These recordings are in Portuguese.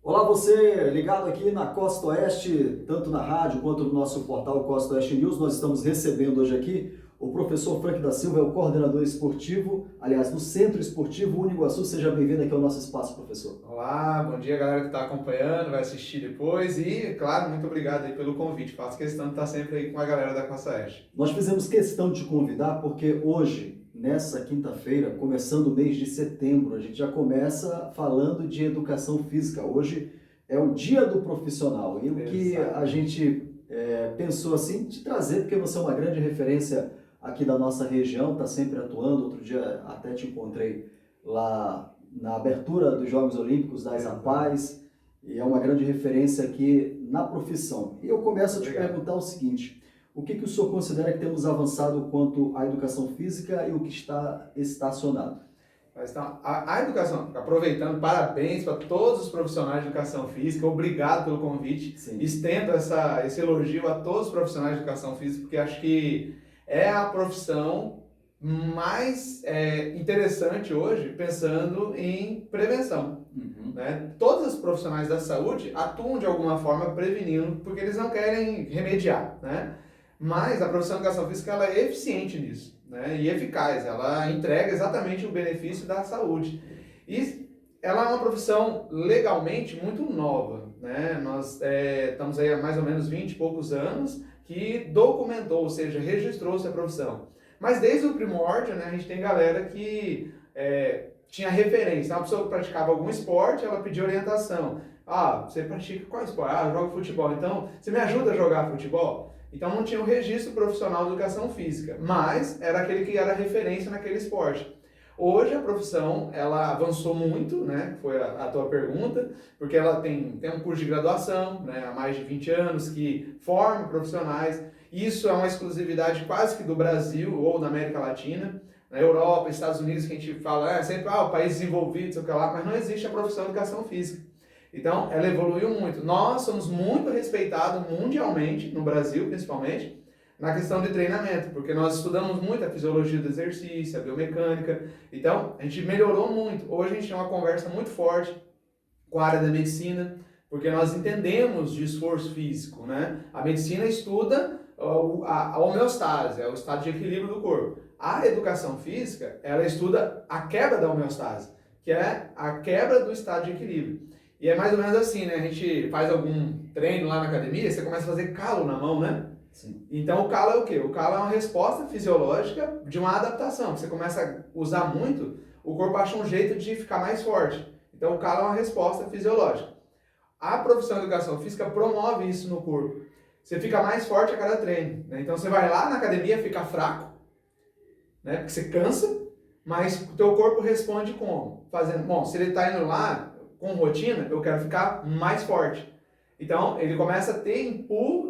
Olá, você ligado aqui na Costa Oeste, tanto na rádio quanto no nosso portal Costa Oeste News. Nós estamos recebendo hoje aqui o professor Frank da Silva, é o coordenador esportivo, aliás, do Centro Esportivo Uniguaçu. Seja bem-vindo aqui ao nosso espaço, professor. Olá, bom dia galera que está acompanhando, vai assistir depois e, claro, muito obrigado aí pelo convite. Faço questão de estar sempre aí com a galera da Costa Oeste. Nós fizemos questão de te convidar porque hoje, nessa quinta-feira, começando o mês de setembro, a gente já começa falando de educação física. Hoje é o dia do profissional e o que a gente pensou assim, te trazer, porque você é uma grande referência aqui da nossa região, está sempre atuando. Outro dia até te encontrei lá na abertura dos Jogos Olímpicos das APAES, e é uma grande referência aqui na profissão. E eu começo a te perguntar o seguinte: o que o senhor considera que temos avançado quanto à educação física e o que está estacionado? Então, a educação, aproveitando, parabéns para todos os profissionais de educação física, obrigado pelo convite. Sim. Estendo esse elogio a todos os profissionais de educação física, porque acho que é a profissão mais interessante hoje, pensando em prevenção. Né? Todos os profissionais da saúde atuam de alguma forma prevenindo, porque eles não querem remediar, né? Mas a profissão de educação física ela é eficiente nisso, né? E eficaz, ela entrega exatamente o benefício da saúde. E ela é uma profissão legalmente muito nova, né? Nós estamos aí há mais ou menos 20 e poucos anos que documentou, ou seja, registrou-se a profissão. Mas desde o primórdio, né, a gente tem galera que tinha referência. Uma pessoa que praticava algum esporte, ela pedia orientação. Ah, você pratica qual esporte? Ah, eu jogo futebol. Então, você me ajuda a jogar futebol? Então não tinha um registro profissional de educação física, mas era aquele que era referência naquele esporte. Hoje a profissão, ela avançou muito, né? Foi a tua pergunta, porque ela tem um curso de graduação, né? Há mais de 20 anos, que forma profissionais. Isso é uma exclusividade quase que do Brasil ou da América Latina. Na Europa, Estados Unidos, que a gente fala, sempre, o país desenvolvido, sei lá, mas não existe a profissão de educação física. Então, ela evoluiu muito. Nós somos muito respeitados mundialmente, no Brasil principalmente, na questão de treinamento, porque nós estudamos muito a fisiologia do exercício, a biomecânica. Então, a gente melhorou muito. Hoje a gente tem uma conversa muito forte com a área da medicina, porque nós entendemos de esforço físico, né? A medicina estuda a homeostase, é o estado de equilíbrio do corpo. A educação física, ela estuda a quebra da homeostase, que é a quebra do estado de equilíbrio. E é mais ou menos assim, né? A gente faz algum treino lá na academia, você começa a fazer calo na mão, né? Sim. Então o calo é o quê? O calo é uma resposta fisiológica de uma adaptação. Você começa a usar muito, o corpo acha um jeito de ficar mais forte. Então o calo é uma resposta fisiológica. A profissão de educação física promove isso no corpo. Você fica mais forte a cada treino, né? Então você vai lá na academia, fica fraco, né? Porque você cansa, mas o teu corpo responde como? Fazendo, bom, se ele está indo lá com rotina, eu quero ficar mais forte. Então, ele começa a ter impulso,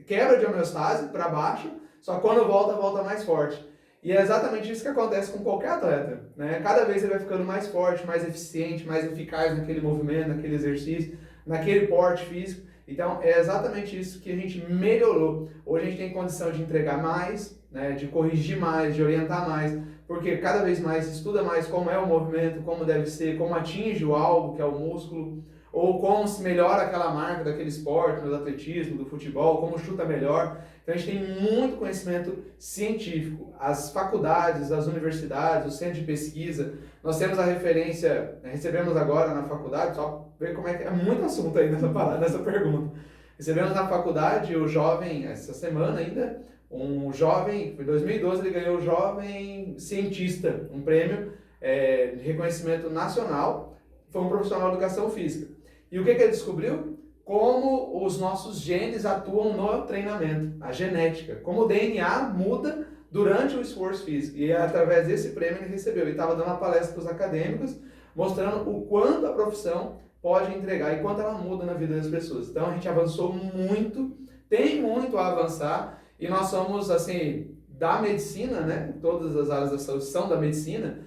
quebra de homeostase para baixo, só que quando volta, volta mais forte. E é exatamente isso que acontece com qualquer atleta, né? Cada vez ele vai ficando mais forte, mais eficiente, mais eficaz naquele movimento, naquele exercício, naquele porte físico. Então, é exatamente isso que a gente melhorou. Hoje a gente tem condição de entregar mais, né? De corrigir mais, de orientar mais, porque cada vez mais estuda mais como é o movimento, como deve ser, como atinge o alvo, que é o músculo, ou como se melhora aquela marca daquele esporte, do atletismo, do futebol, como chuta melhor. Então a gente tem muito conhecimento científico. As faculdades, as universidades, o centro de pesquisa, nós temos a referência, recebemos agora na faculdade, só ver como é muito assunto aí nessa pergunta. Recebemos na faculdade o jovem, essa semana ainda, um jovem, em 2012 ele ganhou o Jovem Cientista, um prêmio de reconhecimento nacional, foi um profissional de educação física. E o que ele descobriu? Como os nossos genes atuam no treinamento, a genética, como o DNA muda durante o esforço físico. E através desse prêmio ele recebeu. Ele estava dando uma palestra para os acadêmicos, mostrando o quanto a profissão pode entregar e quanto ela muda na vida das pessoas. Então a gente avançou muito, tem muito a avançar, e nós somos, assim, da medicina, né? Todas as áreas da saúde são da medicina,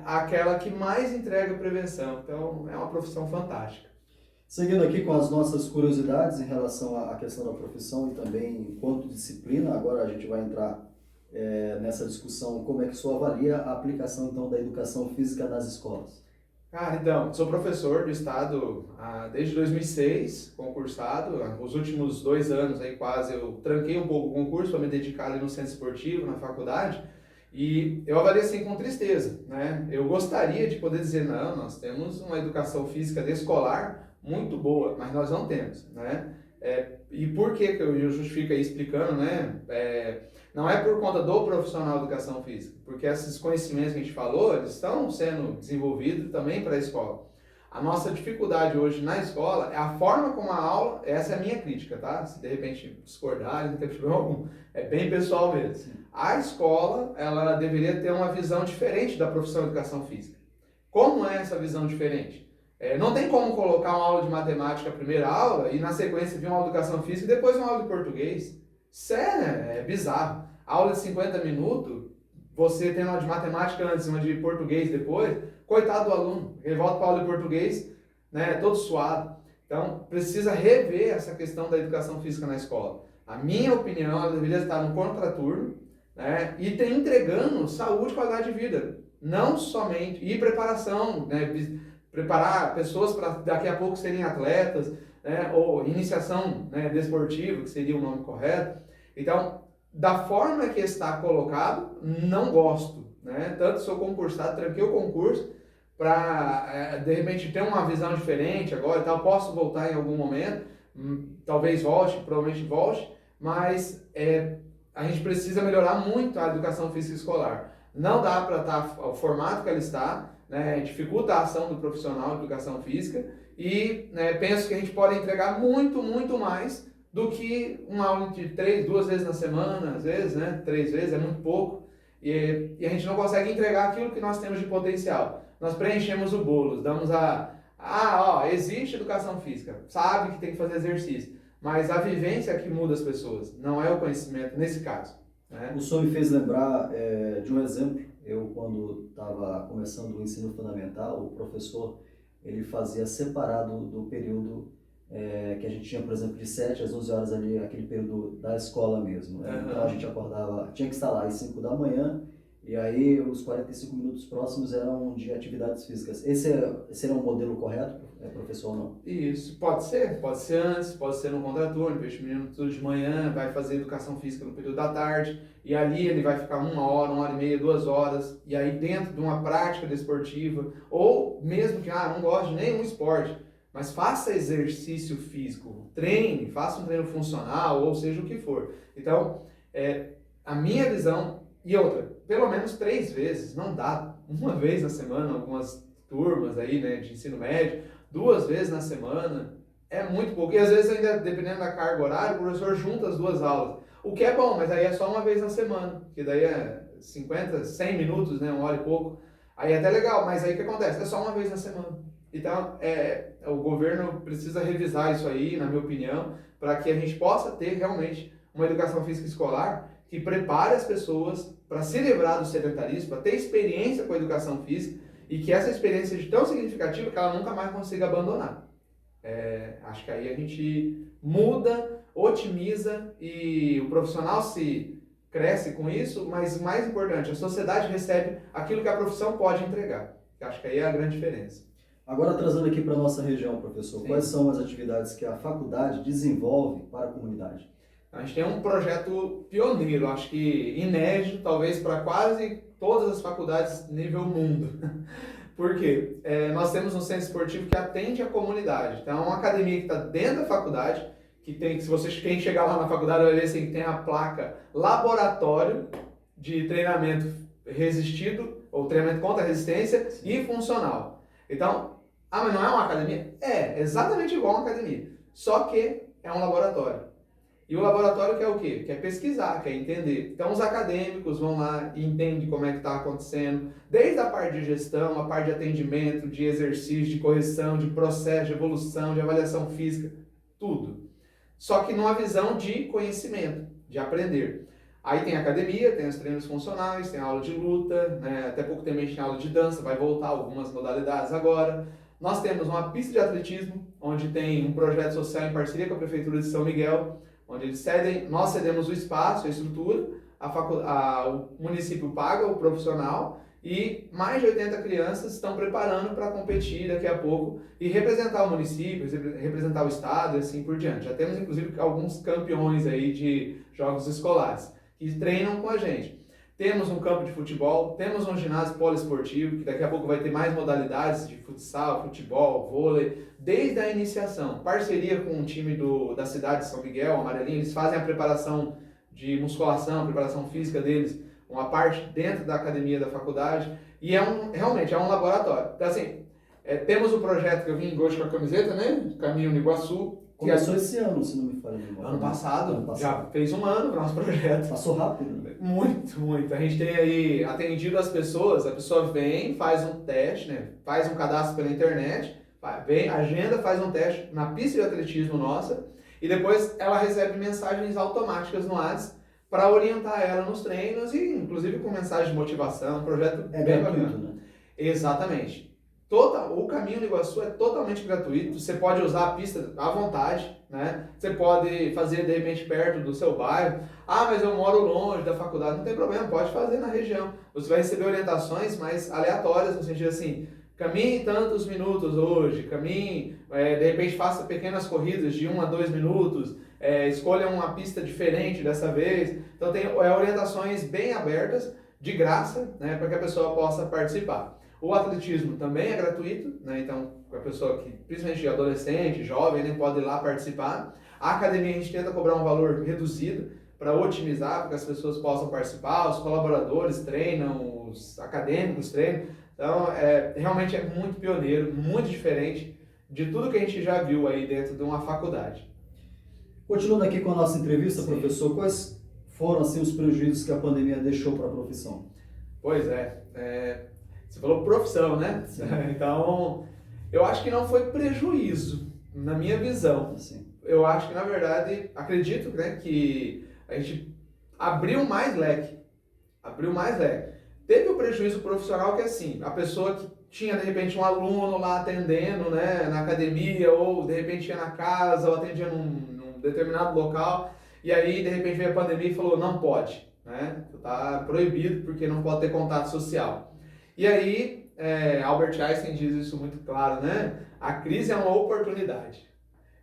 aquela que mais entrega prevenção. Então é uma profissão fantástica. Seguindo aqui com as nossas curiosidades em relação à questão da profissão e também enquanto disciplina, agora a gente vai entrar nessa discussão, como é que o senhor avalia a aplicação então da educação física nas escolas? Cara, então, sou professor do estado desde 2006, concursado. Os últimos 2 anos aí quase eu tranquei um pouco o concurso para me dedicar ali no centro esportivo, na faculdade. E eu avalio assim com tristeza, né? Eu gostaria de poder dizer, não, nós temos uma educação física escolar muito boa, mas nós não temos, né? E por que eu justifico aí explicando, né? Não é por conta do profissional de educação física, porque esses conhecimentos que a gente falou, eles estão sendo desenvolvidos também para a escola. A nossa dificuldade hoje na escola é a forma como a aula, essa é a minha crítica, tá? Se de repente discordarem, não tem problema algum, é bem pessoal mesmo. A escola, ela deveria ter uma visão diferente da profissão de educação física. Como é essa visão diferente? Não tem como colocar uma aula de matemática, a primeira aula, e na sequência vir uma aula de educação física e depois uma aula de português. Sério, é bizarro. Aula de 50 minutos, você tendo uma de matemática antes e uma de português depois, coitado do aluno, ele volta para a aula de português, né, todo suado. Então, precisa rever essa questão da educação física na escola. A minha opinião, ela deveria estar no contraturno, né, e entregando saúde e qualidade de vida. Não somente, e preparação, né, preparar pessoas para daqui a pouco serem atletas, né, ou iniciação, né, desportiva, que seria o nome correto. Então, da forma que está colocado, não gosto, né? Tanto sou concursado, tranquei o concurso para, de repente, ter uma visão diferente agora e tal. Posso voltar em algum momento, talvez volte, provavelmente volte, mas a gente precisa melhorar muito a educação física escolar. Não dá para estar o formato que ela está, né? Dificulta a ação do profissional de educação física e, né, penso que a gente pode entregar muito, muito mais do que uma aula de 2 vezes na semana, às vezes, né? 3 vezes é muito pouco. E a gente não consegue entregar aquilo que nós temos de potencial. Nós preenchemos o bolo, damos existe educação física, sabe que tem que fazer exercício, mas a vivência é que muda as pessoas, não é o conhecimento, nesse caso, né? O senhor me fez lembrar de um exemplo. Eu, quando estava começando o ensino fundamental, o professor ele fazia separado do período que a gente tinha, por exemplo, de 7 às 11 horas ali, aquele período da escola mesmo, né? Então a gente acordava, tinha que estar lá às 5 da manhã, e aí os 45 minutos próximos eram de atividades físicas. Esse era um modelo correto, professor, ou não? Isso, pode ser antes, pode ser no contraturno, deixa o menino tudo de manhã, vai fazer educação física no período da tarde, e ali ele vai ficar 1 hora e meia, 2 horas, e aí dentro de uma prática desportiva, ou mesmo que não goste de nenhum esporte, mas faça exercício físico, treine, faça um treino funcional, ou seja o que for. Então, a minha visão, e outra, pelo menos 3 vezes, não dá, uma vez na semana, algumas turmas aí, né, de ensino médio, 2 vezes na semana, é muito pouco. E às vezes ainda, dependendo da carga horária, o professor junta as 2 aulas, o que é bom, mas aí é só uma vez na semana, que daí é 50, 100 minutos, né, 1 hora e pouco, aí é até legal, mas aí o que acontece? É só uma vez na semana. Então, o governo precisa revisar isso aí, na minha opinião, para que a gente possa ter realmente uma educação física escolar que prepare as pessoas para se livrar do sedentarismo, para ter experiência com a educação física e que essa experiência seja tão significativa que ela nunca mais consiga abandonar. Acho que aí a gente muda, otimiza e o profissional se cresce com isso, mas o mais importante, a sociedade recebe aquilo que a profissão pode entregar. Acho que aí é a grande diferença. Agora, trazendo aqui para a nossa região, professor, quais são as atividades que a faculdade desenvolve para a comunidade? A gente tem um projeto pioneiro, acho que inédito, talvez para quase todas as faculdades nível mundo. Por quê? Nós temos um centro esportivo que atende a comunidade. Então, é uma academia que está dentro da faculdade, que tem, se vocês quem chegar lá na faculdade vai ver assim, que tem a placa Laboratório de Treinamento Resistido, ou Treinamento contra a Resistência e Funcional. Então, mas não é uma academia? É exatamente igual a uma academia, só que é um laboratório. E o laboratório quer o quê? Quer pesquisar, quer entender. Então os acadêmicos vão lá e entendem como é que está acontecendo, desde a parte de gestão, a parte de atendimento, de exercício, de correção, de processo, de evolução, de avaliação física, tudo. Só que numa visão de conhecimento, de aprender. Aí tem a academia, tem os treinos funcionais, tem a aula de luta, né? Até pouco tempo a gente tem aula de dança, vai voltar algumas modalidades agora. Nós temos uma pista de atletismo, onde tem um projeto social em parceria com a Prefeitura de São Miguel, onde nós cedemos o espaço, a estrutura, o município paga o profissional e mais de 80 crianças estão preparando para competir daqui a pouco e representar o município, representar o estado e assim por diante. Já temos inclusive alguns campeões aí de jogos escolares que treinam com a gente. Temos um campo de futebol, temos um ginásio poliesportivo, que daqui a pouco vai ter mais modalidades de futsal, futebol, vôlei, desde a iniciação. Parceria com o time da cidade de São Miguel, Amarelinho, eles fazem a preparação de musculação, preparação física deles, uma parte dentro da academia da faculdade, e realmente é um laboratório. Então assim, temos o projeto que eu vim hoje com a camiseta, né? Caminho no Iguaçu. Começou esse ano, se não me falha a memória. Ano passado, já fez um ano para o nosso projeto. Passou rápido, né? Muito, muito. A gente tem aí atendido as pessoas, a pessoa vem, faz um teste, né? Faz um cadastro pela internet, vem, agenda, faz um teste na pista de atletismo nossa e depois ela recebe mensagens automáticas no WhatsApp para orientar ela nos treinos e inclusive com mensagem de motivação, um projeto bem bacana. Né? Exatamente. O caminho do Iguaçu é totalmente gratuito, você pode usar a pista à vontade, né? Você pode fazer de repente perto do seu bairro. Ah, mas eu moro longe da faculdade, não tem problema, pode fazer na região. Você vai receber orientações mais aleatórias, no sentido assim, caminhe tantos minutos hoje, caminhe, de repente faça pequenas corridas de 1 a 2 minutos, escolha uma pista diferente dessa vez. Então tem orientações bem abertas, de graça, né, para que a pessoa possa participar. O atletismo também é gratuito, né? Então a pessoa que, principalmente adolescente, jovem, né, pode ir lá participar. A academia a gente tenta cobrar um valor reduzido para otimizar, para que as pessoas possam participar, os colaboradores treinam, os acadêmicos treinam. Então realmente é muito pioneiro, muito diferente de tudo que a gente já viu aí dentro de uma faculdade. Continuando aqui com a nossa entrevista, sim, professor, quais foram assim, os prejuízos que a pandemia deixou para a profissão? Pois você falou profissão, né? Sim. Então, eu acho que não foi prejuízo, na minha visão. Sim. Eu acho que, na verdade, acredito, né, que a gente abriu mais leque. Teve o prejuízo profissional que, assim, a pessoa que tinha, de repente, um aluno lá atendendo, né, na academia, ou, de repente, ia na casa, ou atendia num determinado local, e aí, de repente, veio a pandemia e falou, não pode, né? Tá proibido porque não pode ter contato social. E aí, Albert Einstein diz isso muito claro, né? A crise é uma oportunidade.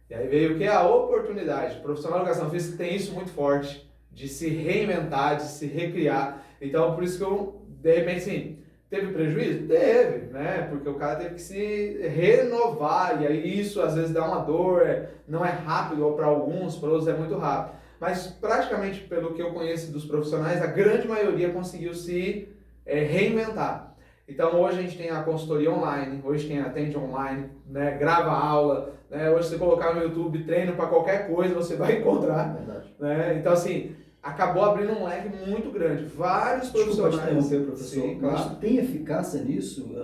E aí veio o que? A oportunidade. O profissional de educação física tem isso muito forte, de se reinventar, de se recriar. Então, por isso que eu, de repente, assim, teve prejuízo? Teve, né? Porque o cara teve que se renovar, e aí isso às vezes dá uma dor, não é rápido, ou para alguns, para outros é muito rápido. Mas praticamente, pelo que eu conheço dos profissionais, a grande maioria conseguiu se reinventar. Então hoje a gente tem a consultoria online, hoje tem atende online, né, grava aula, né, hoje você colocar no YouTube treino para qualquer coisa você vai encontrar. Verdade. Né? Então assim, acabou abrindo um leque muito grande, vários profissionais. Desculpa te interromper, professor, sim, mas claro. tem eficácia nisso?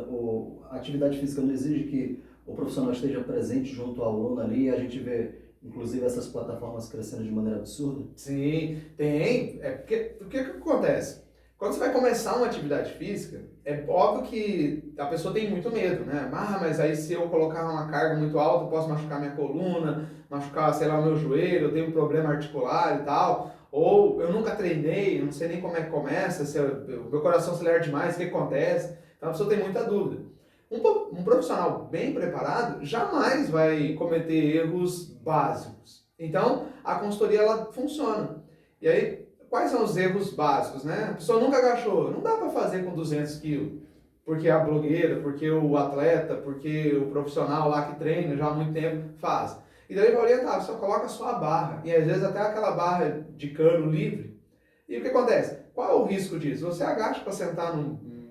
A atividade física não exige que o profissional esteja presente junto ao aluno ali, e a gente vê inclusive essas plataformas crescendo de maneira absurda? Sim, tem. Porque o que acontece? Quando você vai começar uma atividade física, é óbvio que a pessoa tem muito medo, né? Mas aí se eu colocar uma carga muito alta, eu posso machucar minha coluna, machucar, sei lá, o meu joelho, eu tenho um problema articular e tal. Ou eu nunca treinei, não sei nem como é que começa, se o meu coração acelera demais, o que acontece? Então a pessoa tem muita dúvida. Um profissional bem preparado jamais vai cometer erros básicos. Então a consultoria ela funciona. E aí, quais são os erros básicos, né? A pessoa nunca agachou, não dá para fazer com 200 quilos, porque a blogueira, porque o atleta, porque o profissional lá que treina já há muito tempo faz. E daí vai orientar, só coloca só a barra, e às vezes até aquela barra de cano livre. E o que acontece? Qual é o risco disso? Você agacha para sentar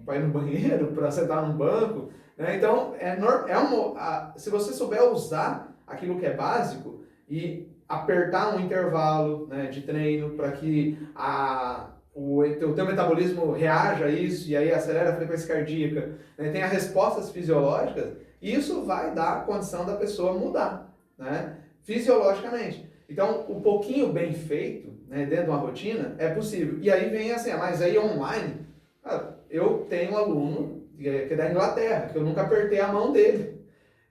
para ir no banheiro, para sentar num banco, né? Então, se você souber usar aquilo que é básico e apertar um intervalo, né, de treino para que o teu metabolismo reaja a isso e aí acelera a frequência cardíaca, né, tenha respostas fisiológicas, isso vai dar a condição da pessoa mudar, né, fisiologicamente. Então, o pouquinho bem feito, né, dentro de uma rotina é possível. E aí vem assim, mas aí online, eu tenho um aluno que é da Inglaterra, que eu nunca apertei a mão dele.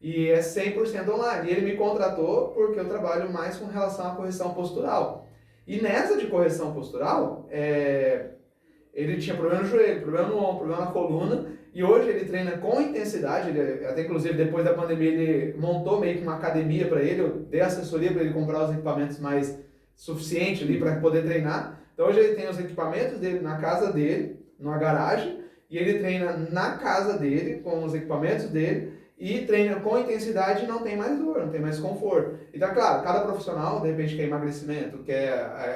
E é 100% online. E ele me contratou porque eu trabalho mais com relação à correção postural. E nessa de correção postural, ele tinha problema no joelho, problema no ombro, problema na coluna, e hoje ele treina com intensidade, ele, até inclusive depois da pandemia ele montou meio que uma academia para ele, eu dei assessoria para ele comprar os equipamentos mais suficientes ali para poder treinar. Então hoje ele tem os equipamentos dele na casa dele, numa garagem, e ele treina na casa dele, com os equipamentos dele, e treina com intensidade e não tem mais dor, não tem mais conforto. Então, claro, cada profissional, de repente, quer emagrecimento,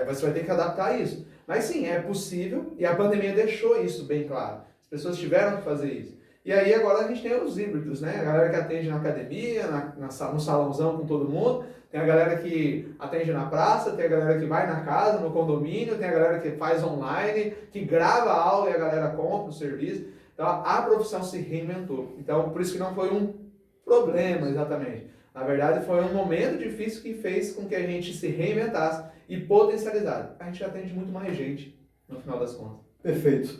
você vai ter que adaptar isso. Mas sim, é possível, e a pandemia deixou isso bem claro. As pessoas tiveram que fazer isso. E aí agora a gente tem os híbridos, né? A galera que atende na academia, no salãozão com todo mundo, tem a galera que atende na praça, tem a galera que vai na casa, no condomínio, tem a galera que faz online, que grava a aula e a galera compra o serviço. Então a profissão se reinventou. Então por isso que não foi um problema exatamente. Na verdade foi um momento difícil que fez com que a gente se reinventasse e potencializasse. A gente atende muito mais gente no final das contas. Perfeito.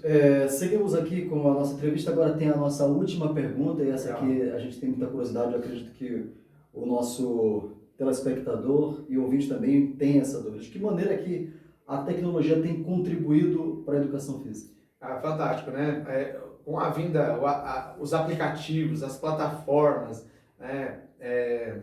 Seguimos aqui com a nossa entrevista. Agora tem a nossa última pergunta, e essa aqui a gente tem muita curiosidade. Eu acredito que o nosso telespectador e ouvinte também tem essa dúvida. De que maneira que a tecnologia tem contribuído para a educação física? Fantástico, né? Com a vinda, os aplicativos, as plataformas, né?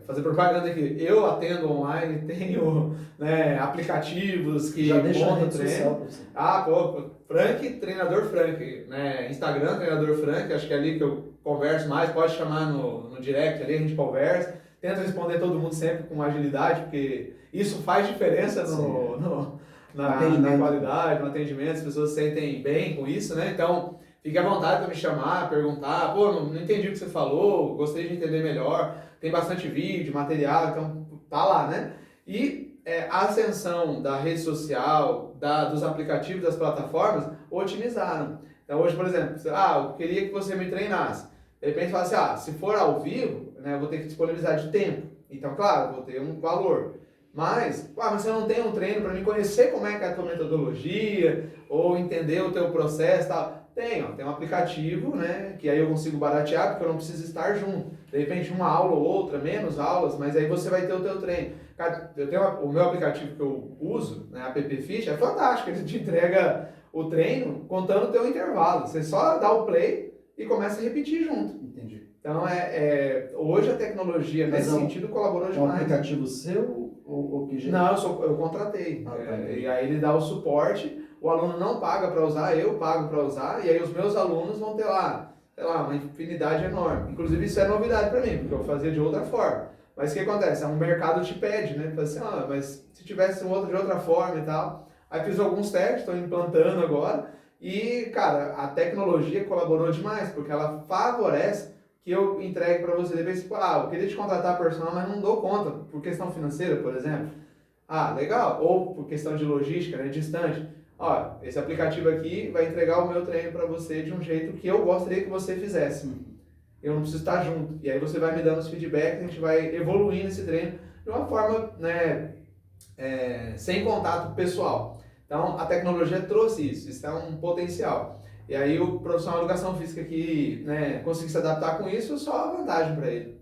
Fazer propaganda aqui. Eu atendo online, tenho, né, aplicativos que já deixa a montam rede treino. social para você. Frank, treinador Frank, né? Instagram, treinador Frank, acho que é ali que eu converso mais, pode chamar no direct ali, a gente conversa. Tento responder todo mundo sempre com agilidade, porque isso faz diferença na qualidade, no atendimento, as pessoas se sentem bem com isso, né? Então, fique à vontade para me chamar, perguntar, não entendi o que você falou, gostaria de entender melhor, tem bastante vídeo, material, então tá lá, né? E a ascensão da rede social, dos aplicativos, das plataformas, otimizaram. Então hoje, por exemplo, eu queria que você me treinasse. De repente fala assim, se for ao vivo, né, eu vou ter que disponibilizar de tempo. Então, claro, vou ter um valor. Mas você não tem um treino para me conhecer como é que é a tua metodologia, ou entender o teu processo e tal. Tem um aplicativo, né, que aí eu consigo baratear, porque eu não preciso estar junto. De repente, uma aula ou outra, menos aulas, mas aí você vai ter o teu treino. Cara, eu tenho o meu aplicativo que eu uso, né, App Fit, é fantástico, ele te entrega o treino contando o teu intervalo. Você só dá o play e começa a repetir junto. Entendi. Então, hoje a tecnologia, nesse sentido, colaborou demais. É um aplicativo seu ou que jeito? Não, eu contratei. E aí ele dá o suporte, o aluno não paga para usar, eu pago para usar, e aí os meus alunos vão ter lá, sei lá, uma infinidade enorme. Inclusive isso é novidade para mim, porque eu fazia de outra forma. Mas o que acontece? Um mercado te pede, né? Fala assim, mas se tivesse um outro de outra forma e tal. Aí fiz alguns testes, estou implantando agora, e, cara, a tecnologia colaborou demais, porque ela favorece que eu entregue para você. Depois, eu queria te contratar personal, mas não dou conta, por questão financeira, por exemplo. Legal. Ou por questão de logística, né, distante. Esse aplicativo aqui vai entregar o meu treino para você de um jeito que eu gostaria que você fizesse. Eu não preciso estar junto. E aí você vai me dando os feedbacks, a gente vai evoluindo esse treino de uma forma, né, sem contato pessoal. Então, a tecnologia trouxe isso é um potencial. E aí o profissional de educação física que, né, conseguir se adaptar com isso, só a vantagem para ele.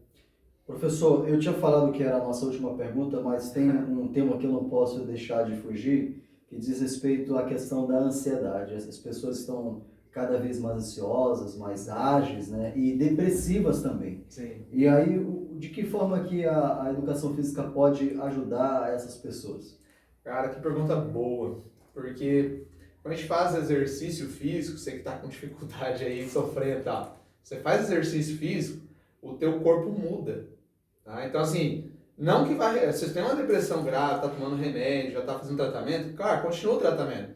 Professor, eu tinha falado que era a nossa última pergunta, mas tem um tema que eu não posso deixar de fugir, que diz respeito à questão da ansiedade. As pessoas estão cada vez mais ansiosas, mais ágeis, né, e depressivas também. Sim. E aí, de que forma que a educação física pode ajudar essas pessoas? Cara, que pergunta boa, porque quando a gente faz exercício físico, você que está com dificuldade aí, sofrendo e tal, você faz exercício físico, o teu corpo muda, tá? Então, assim, não que vai... Se você tem uma depressão grave, está tomando remédio, já está fazendo tratamento, claro, continua o tratamento.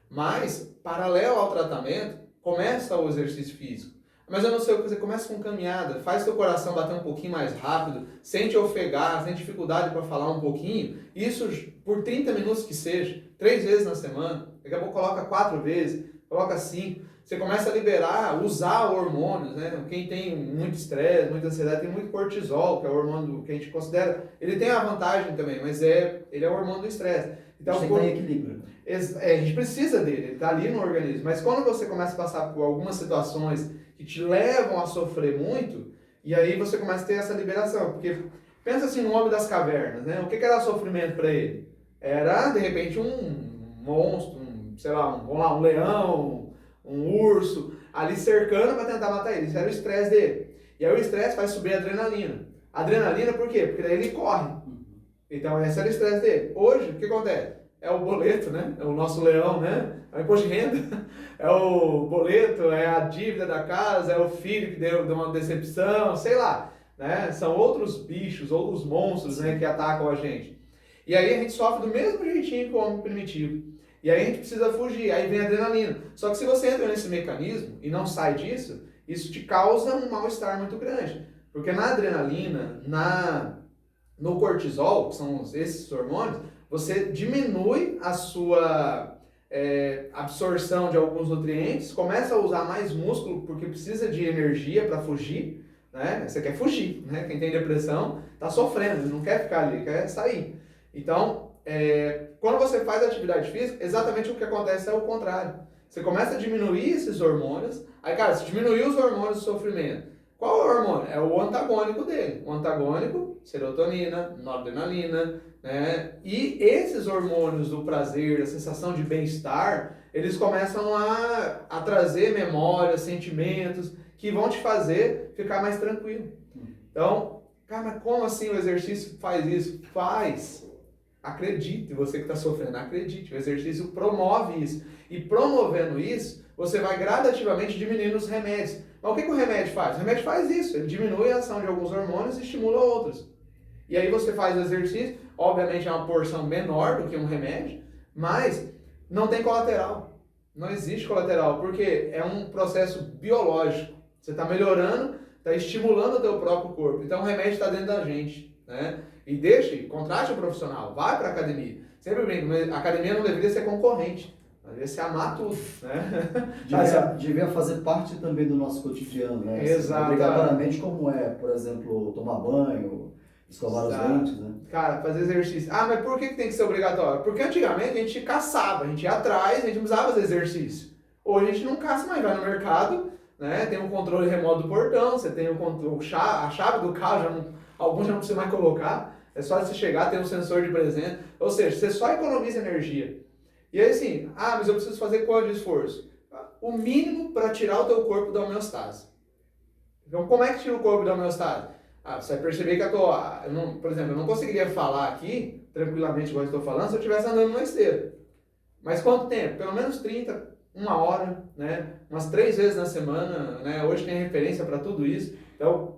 Mas, paralelo ao tratamento, começa o exercício físico. Mas eu não sei o que fazer, começa com caminhada, faz teu coração bater um pouquinho mais rápido, sente ofegar, sente dificuldade para falar um pouquinho, isso por 30 minutos que seja, 3 vezes na semana, daqui a pouco coloca 4 vezes, coloca 5, você começa a liberar, usar hormônios, né? Quem tem muito estresse, muita ansiedade, tem muito cortisol, que é o hormônio que a gente considera, ele tem a vantagem também, mas ele é o hormônio do estresse. Então, a gente tem que estar em equilíbrio. A gente precisa dele, ele está ali no organismo, mas quando você começa a passar por algumas situações que te levam a sofrer muito, e aí você começa a ter essa liberação, porque pensa assim no Homem das Cavernas, né? O que era sofrimento para ele? Era, de repente, um monstro, um leão, um urso, ali cercando para tentar matar ele. Isso era o estresse dele. E aí o estresse faz subir a adrenalina. Adrenalina por quê? Porque daí ele corre. Então esse era o estresse dele. Hoje, o que acontece? É o boleto, né? É o nosso leão, né? É o imposto de renda, é o boleto, é a dívida da casa, é o filho que deu uma decepção, sei lá, né? São outros bichos, outros monstros, né, que atacam a gente. E aí a gente sofre do mesmo jeitinho que o homem primitivo. E aí a gente precisa fugir, aí vem a adrenalina. Só que se você entra nesse mecanismo e não sai disso, isso te causa um mal-estar muito grande. Porque na adrenalina, no cortisol, que são esses hormônios, você diminui a sua absorção de alguns nutrientes, começa a usar mais músculo porque precisa de energia para fugir, né? Você quer fugir, né? Quem tem depressão está sofrendo, não quer ficar ali, quer sair. Então, quando você faz atividade física, exatamente o que acontece é o contrário. Você começa a diminuir esses hormônios, aí, cara, se diminuir os hormônios do sofrimento, qual é o hormônio? É o antagônico dele. O antagônico, serotonina, noradrenalina, né? E esses hormônios do prazer, da sensação de bem-estar, eles começam a trazer memórias, sentimentos que vão te fazer ficar mais tranquilo. Então, cara, mas como assim o exercício faz isso? Faz. Acredite, você que está sofrendo, acredite. O exercício promove isso. E promovendo isso, você vai gradativamente diminuindo os remédios. Mas o que o remédio faz? O remédio faz isso, ele diminui a ação de alguns hormônios e estimula outros. E aí você faz o exercício, obviamente é uma porção menor do que um remédio, mas não tem colateral. Não existe colateral, porque é um processo biológico. Você está melhorando, está estimulando o teu próprio corpo. Então o remédio está dentro da gente, né? E contrate o profissional, vai para a academia. Sempre bem, a academia não deveria ser concorrente. Deveria se amar tudo, né? Devia fazer parte também do nosso cotidiano, né? Exato. Obrigatoriamente, como é, por exemplo, tomar banho, escovar os dentes, né? Cara, fazer exercício. Ah, mas por que tem que ser obrigatório? Porque antigamente a gente caçava, a gente ia atrás, a gente não precisava fazer exercício. Hoje a gente não caça mais, vai no mercado, né? Tem um controle remoto do portão, você tem a chave do carro, alguns já não precisa mais colocar, é só você chegar, tem um sensor de presença, ou seja, você só economiza energia. E aí assim, mas eu preciso fazer quanto de esforço? O mínimo para tirar o teu corpo da homeostase. Então como é que tira o corpo da homeostase? Você vai perceber que por exemplo, eu não conseguiria falar aqui, tranquilamente, igual eu estou falando, se eu estivesse andando numa esteira. Mas quanto tempo? Pelo menos 30, uma hora, né? Umas 3 vezes na semana, né? Hoje tem referência para tudo isso. Então,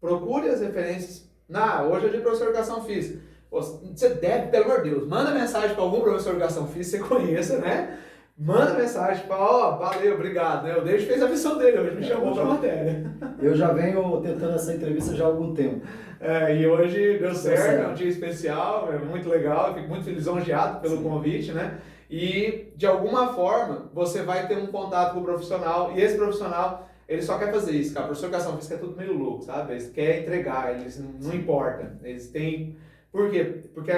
procure as referências. Hoje é de professor de educação física. Você deve, pelo amor de Deus, manda mensagem para algum professor de educação física que você conheça, né? Manda mensagem, fala, valeu, obrigado, né? O David fez a missão dele, hoje me chamou para a matéria. Eu já venho tentando essa entrevista já há algum tempo. E hoje deu certo, é um dia especial, é muito legal, eu fico muito lisonjeado pelo convite, né? E, de alguma forma, você vai ter um contato com o profissional, e esse profissional, ele só quer fazer isso, cara. O professor de educação física é tudo meio louco, sabe? Eles querem entregar, eles não importam, eles têm... Por quê? Porque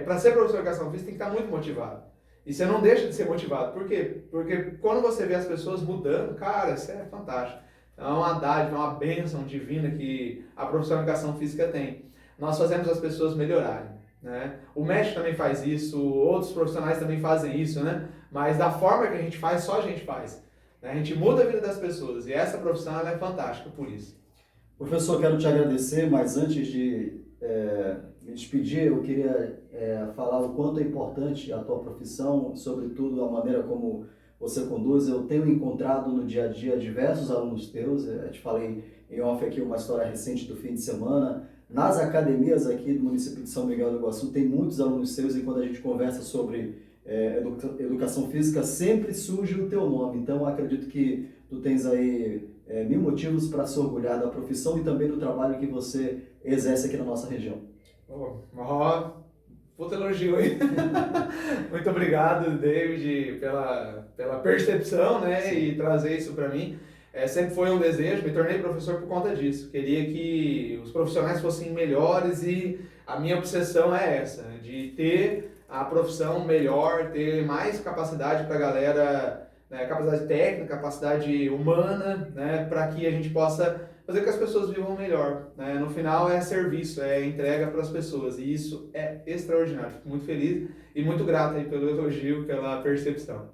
para ser professor de educação física tem que estar muito motivado. E você não deixa de ser motivado. Por quê? Porque quando você vê as pessoas mudando, cara, isso é fantástico. É uma dádiva, é uma bênção divina que a profissão de educação física tem. Nós fazemos as pessoas melhorarem, né? O médico também faz isso, outros profissionais também fazem isso, né? Mas da forma que a gente faz, só a gente faz. Né? A gente muda a vida das pessoas e essa profissão ela é fantástica por isso. Professor, quero te agradecer, mas antes de me despedir, eu queria falar o quanto é importante a tua profissão, sobretudo a maneira como você conduz. Eu tenho encontrado no dia a dia diversos alunos teus, eu te falei em off aqui uma história recente do fim de semana. Nas academias aqui do município de São Miguel do Iguaçu tem muitos alunos teus e quando a gente conversa sobre educação física sempre surge o teu nome. Então eu acredito que tu tens aí 1000 motivos para se orgulhar da profissão e também do trabalho que você exerce aqui na nossa região. Puta elogio aí. Muito obrigado, David, pela percepção, né? Sim. E trazer isso para mim. Sempre foi um desejo, me tornei professor por conta disso. Queria que os profissionais fossem melhores e a minha obsessão é essa, de ter a profissão melhor, ter mais capacidade para a galera, né, capacidade técnica, capacidade humana, né, para que a gente possa fazer com que as pessoas vivam melhor. Né? No final é serviço, é entrega para as pessoas e isso é extraordinário. Fico muito feliz e muito grato aí pelo elogio, pela percepção.